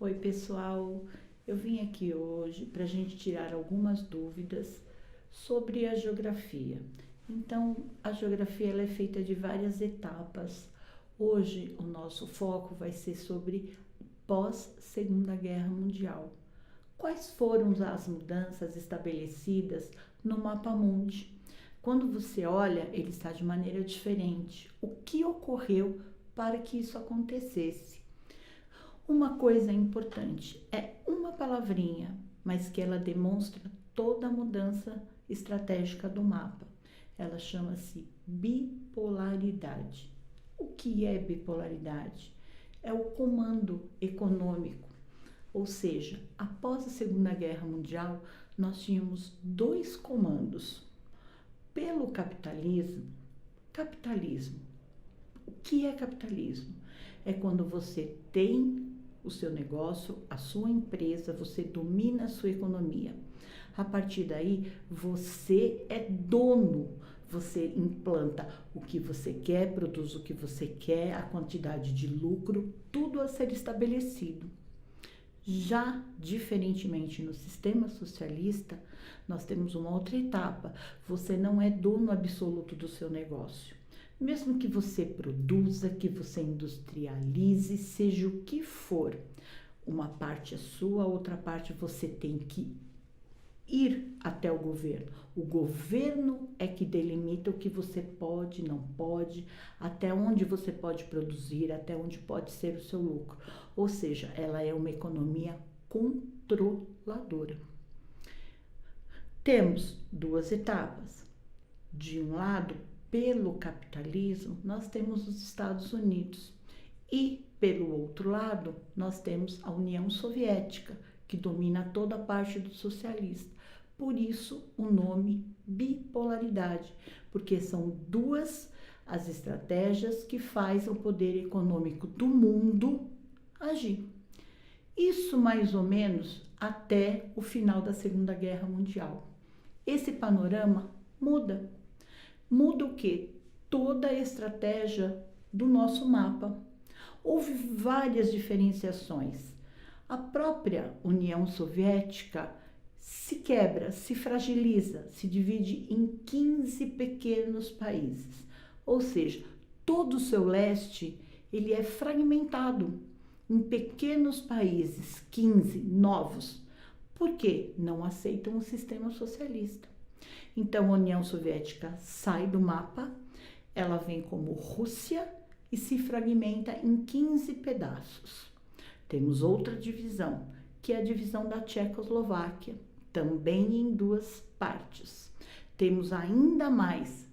Oi, pessoal. Eu vim aqui hoje para a gente tirar algumas dúvidas sobre a geografia. Então, a geografia ela é feita de várias etapas. Hoje, o nosso foco vai ser sobre pós-Segunda Guerra Mundial. Quais foram as mudanças estabelecidas no mapa mundi? Quando você olha, ele está de maneira diferente. O que ocorreu para que isso acontecesse? Uma coisa importante é uma palavrinha, mas que ela demonstra toda a mudança estratégica do mapa. Ela chama-se bipolaridade. O que é bipolaridade? É o comando econômico. Ou seja, após a Segunda Guerra Mundial, nós tínhamos dois comandos. Pelo capitalismo. O que é capitalismo? É quando você tem o seu negócio, a sua empresa, você domina a sua economia. A partir daí, você é dono, você implanta o que você quer, produz o que você quer, a quantidade de lucro, tudo a ser estabelecido. Já, diferentemente no sistema socialista, nós temos uma outra etapa. Você não é dono absoluto do seu negócio. Mesmo que você produza, que você industrialize, seja o que for, uma parte é sua, outra parte você tem que ir até o governo. O governo é que delimita o que você pode, não pode, até onde você pode produzir, até onde pode ser o seu lucro. Ou seja, ela é uma economia controladora. Temos duas etapas. De um lado, pelo capitalismo, nós temos os Estados Unidos e, pelo outro lado, nós temos a União Soviética, que domina toda a parte do socialista. Por isso, o nome bipolaridade, porque são duas as estratégias que fazem o poder econômico do mundo agir. Isso mais ou menos até o final da Segunda Guerra Mundial. Esse panorama muda. Muda o quê? Toda a estratégia do nosso mapa. Houve várias diferenciações. A própria União Soviética se quebra, se fragiliza, se divide em 15 pequenos países. Ou seja, todo o seu leste ele é fragmentado em pequenos países, 15 novos. Por quê? Não aceitam o sistema socialista. Então, a União Soviética sai do mapa, ela vem como Rússia e se fragmenta em 15 pedaços. Temos outra divisão, que é a divisão da Tchecoslováquia, também em duas partes. Temos ainda mais,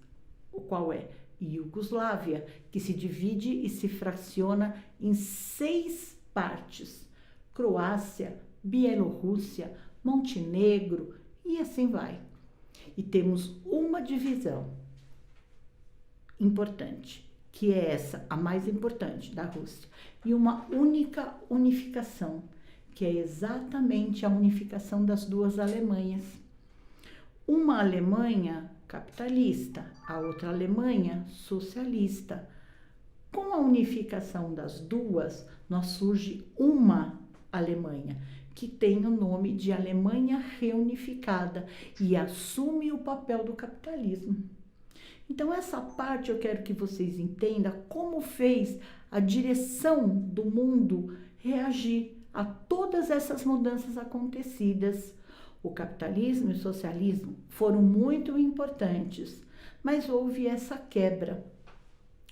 o qual é Iugoslávia, que se divide e se fraciona em 6 partes. Croácia, Bielorrússia, Montenegro e assim vai. E temos uma divisão importante, que é essa, a mais importante da Rússia, e uma única unificação, que é exatamente a unificação das duas Alemanhas. Uma Alemanha capitalista, a outra Alemanha socialista. Com a unificação das duas, nós surge uma Alemanha, que tem o nome de Alemanha Reunificada e assume o papel do capitalismo. Então, essa parte eu quero que vocês entendam como fez a direção do mundo reagir a todas essas mudanças acontecidas. O capitalismo e o socialismo foram muito importantes, mas houve essa quebra.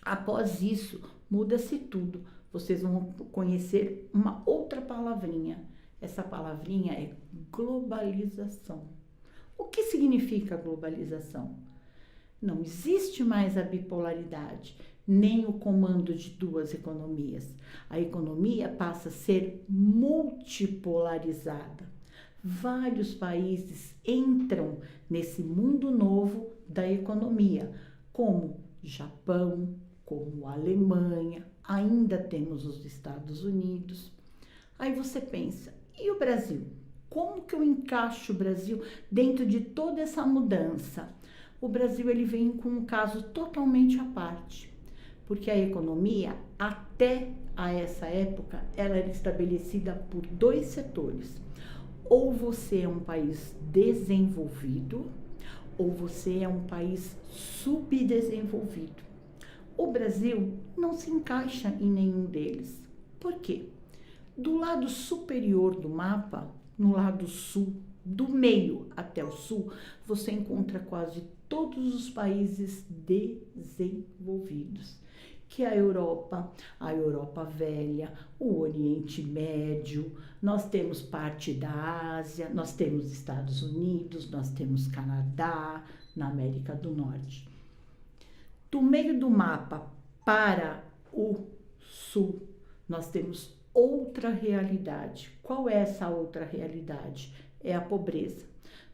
Após isso, muda-se tudo. Vocês vão conhecer uma outra palavrinha. Essa palavrinha é globalização. O que significa globalização? Não existe mais a bipolaridade, nem o comando de duas economias. A economia passa a ser multipolarizada. Vários países entram nesse mundo novo da economia, como Japão, como Alemanha, ainda temos os Estados Unidos. Aí você pensa, e o Brasil? Como que eu encaixo o Brasil dentro de toda essa mudança? O Brasil ele vem com um caso totalmente à parte. Porque a economia, até a essa época, ela era estabelecida por dois setores. Ou você é um país desenvolvido, ou você é um país subdesenvolvido. O Brasil não se encaixa em nenhum deles. Por quê? Do lado superior do mapa, no lado sul, do meio até o sul, você encontra quase todos os países desenvolvidos, que é a Europa Velha, o Oriente Médio, nós temos parte da Ásia, nós temos Estados Unidos, nós temos Canadá, na América do Norte. Do meio do mapa para o sul, nós temos outra realidade. Qual é essa outra realidade? É a pobreza.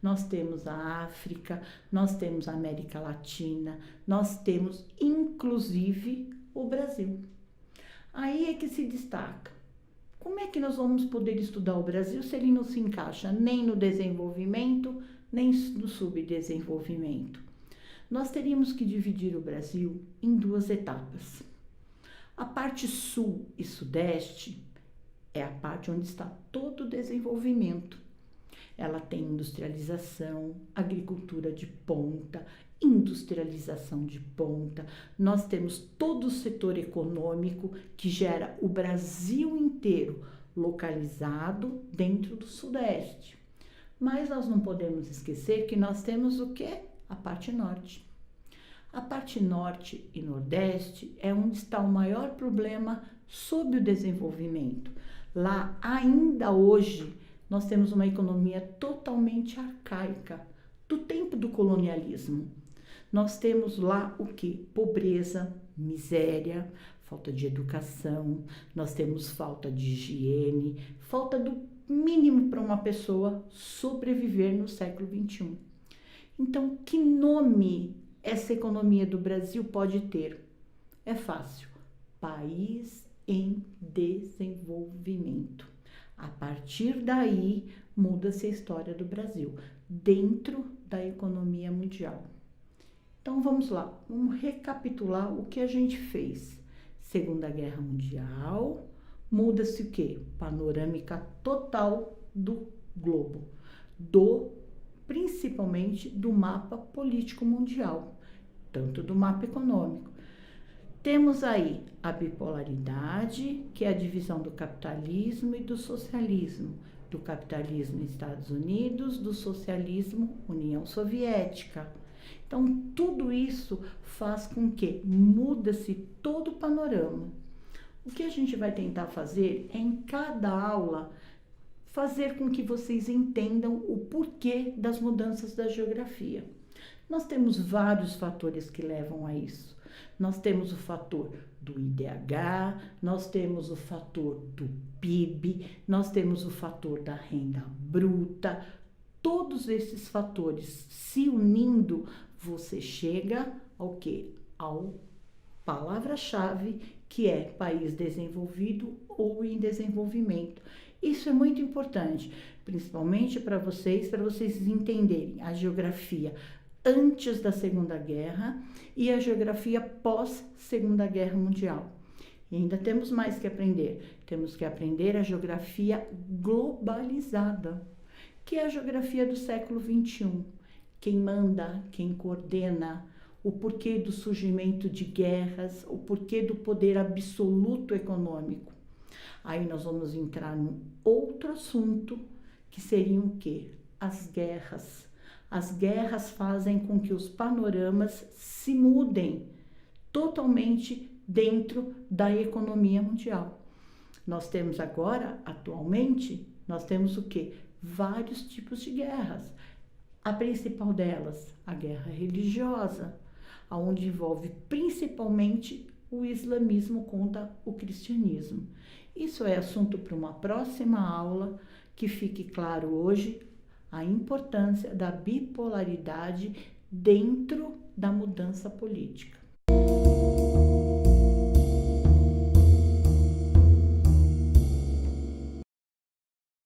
Nós temos a África, nós temos a América Latina, nós temos inclusive o Brasil. Aí é que se destaca. Como é que nós vamos poder estudar o Brasil se ele não se encaixa nem no desenvolvimento, nem no subdesenvolvimento? Nós teríamos que dividir o Brasil em duas etapas. A parte sul e sudeste é a parte onde está todo o desenvolvimento. Ela tem industrialização, agricultura de ponta, industrialização de ponta. Nós temos todo o setor econômico que gera o Brasil inteiro localizado dentro do sudeste. Mas nós não podemos esquecer que nós temos o quê? A parte norte. A parte norte e nordeste é onde está o maior problema sobre o desenvolvimento. Lá, ainda hoje, nós temos uma economia totalmente arcaica, do tempo do colonialismo. Nós temos lá o quê? Pobreza, miséria, falta de educação, nós temos falta de higiene, falta do mínimo para uma pessoa sobreviver no século XXI. Então, que nome essa economia do Brasil pode ter? É fácil. País em desenvolvimento. A partir daí, muda-se a história do Brasil, dentro da economia mundial. Então, vamos lá. Vamos recapitular o que a gente fez. Segunda Guerra Mundial, muda-se o quê? Panorâmica total do globo, principalmente do mapa político mundial, tanto do mapa econômico. Temos aí a bipolaridade, que é a divisão do capitalismo e do socialismo. Do capitalismo Estados Unidos, do socialismo União Soviética. Então, tudo isso faz com que muda-se todo o panorama. O que a gente vai tentar fazer é, em cada aula, fazer com que vocês entendam o porquê das mudanças da geografia. Nós temos vários fatores que levam a isso. Nós temos o fator do IDH, nós temos o fator do PIB, nós temos o fator da renda bruta. Todos esses fatores se unindo, você chega ao quê? Ao palavra-chave, que é país desenvolvido ou em desenvolvimento. Isso é muito importante, principalmente para vocês entenderem a geografia antes da Segunda Guerra e a geografia pós-Segunda Guerra Mundial. E ainda temos mais que aprender. Temos que aprender a geografia globalizada, que é a geografia do século XXI. Quem manda, quem coordena, o porquê do surgimento de guerras, o porquê do poder absoluto econômico. Aí nós vamos entrar num outro assunto, que seriam o quê? As guerras. As guerras fazem com que os panoramas se mudem totalmente dentro da economia mundial. Nós temos agora, atualmente, nós temos o quê? Vários tipos de guerras. A principal delas, a guerra religiosa, onde envolve principalmente o islamismo contra o cristianismo. Isso é assunto para uma próxima aula. Que fique claro hoje a importância da bipolaridade dentro da mudança política.